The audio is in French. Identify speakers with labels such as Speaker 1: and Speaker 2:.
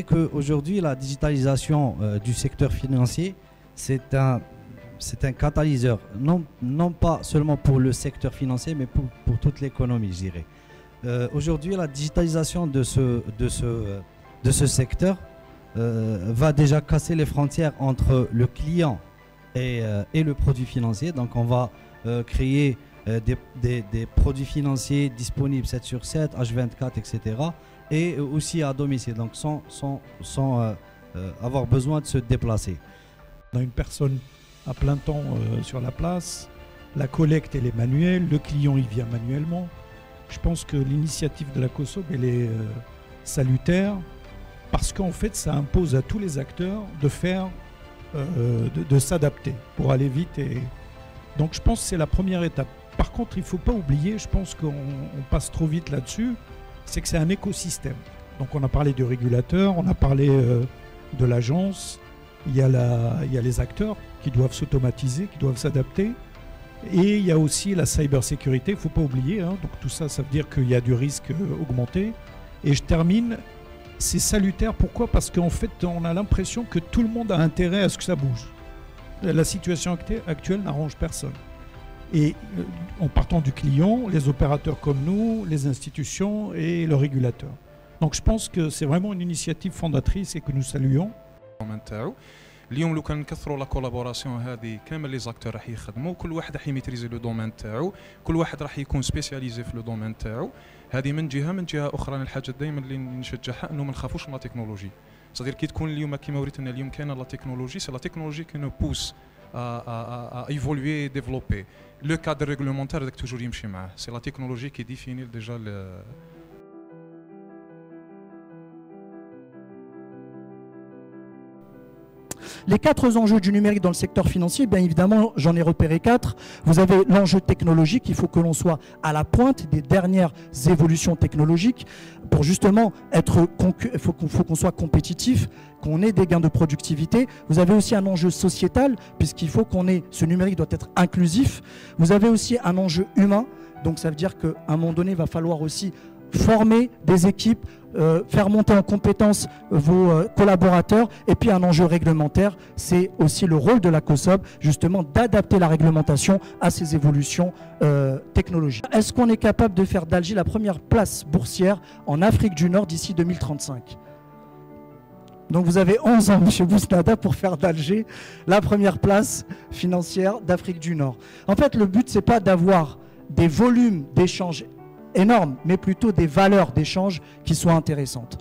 Speaker 1: qu'aujourd'hui, la digitalisation du secteur financier, c'est un catalyseur, non pas seulement pour le secteur financier, mais pour toute l'économie, je dirais. Aujourd'hui, la digitalisation de ce secteur va déjà casser les frontières entre le client et le produit financier. Donc on va créer des produits financiers disponibles 7 sur 7, H24, etc. et aussi à domicile, donc sans avoir besoin de se déplacer.
Speaker 2: On a une personne à plein temps sur la place, la collecte elle est manuelle, le client il vient manuellement. Je pense que l'initiative de la COSOB elle est salutaire parce qu'en fait ça impose à tous les acteurs de faire, de s'adapter pour aller vite. Et donc je pense que c'est la première étape. Par contre il ne faut pas oublier, je pense qu'on passe trop vite là-dessus, c'est que c'est un écosystème. Donc on a parlé du régulateur, on a parlé de l'agence, il y a les acteurs qui doivent s'automatiser, qui doivent s'adapter. Et il y a aussi la cybersécurité, il ne faut pas oublier. Hein. Donc tout ça, ça veut dire qu'il y a du risque augmenté. Et je termine, c'est salutaire. Pourquoi? Parce qu'en fait, on a l'impression que tout le monde a intérêt à ce que ça bouge. La situation actuelle n'arrange personne. Et en partant du client, les opérateurs comme nous, les institutions et le régulateur. Donc je pense que c'est vraiment une initiative fondatrice et que nous saluons.
Speaker 3: اليوم لو كان نكثروا لا كولابوراسيون هذه كامل لي زاكتور راح يخدموا كل واحد راح يميتريزي لو دومين تاعو كل واحد راح يكون سبيسياليزي في لو دومين تاعو هذه من جهه اخرى انا الحاجه دائما اللي نشجعها انه ما نخافوش من لا تكنولوجي صدير كي تكون اليوم كيما وريتنا اليوم كاينه لا تكنولوجي سي لا تكنولوجي كي نو بوس ا ايفولوي ديفلوبي لو كادر ريغلومونتير داك توجور يمشي معاه سي لا تكنولوجي كي ديفيني ديجا
Speaker 4: Les 4 enjeux du numérique dans le secteur financier, bien évidemment, j'en ai repéré 4. Vous avez l'enjeu technologique, il faut que l'on soit à la pointe des dernières évolutions technologiques pour justement être, il faut qu'on soit compétitif, qu'on ait des gains de productivité. Vous avez aussi un enjeu sociétal, puisqu'il faut qu'on ait, ce numérique doit être inclusif. Vous avez aussi un enjeu humain, donc ça veut dire qu'à un moment donné, il va falloir aussi former des équipes, faire monter en compétence vos collaborateurs, et puis un enjeu réglementaire, c'est aussi le rôle de la COSOB, justement d'adapter la réglementation à ces évolutions technologiques. Est-ce qu'on est capable de faire d'Alger la première place boursière en Afrique du Nord d'ici 2035 ? Donc vous avez 11 ans, M. Bousnada, pour faire d'Alger la première place financière d'Afrique du Nord. En fait, le but, c'est pas d'avoir des volumes d'échanges énormes, mais plutôt des valeurs d'échange qui soient intéressantes.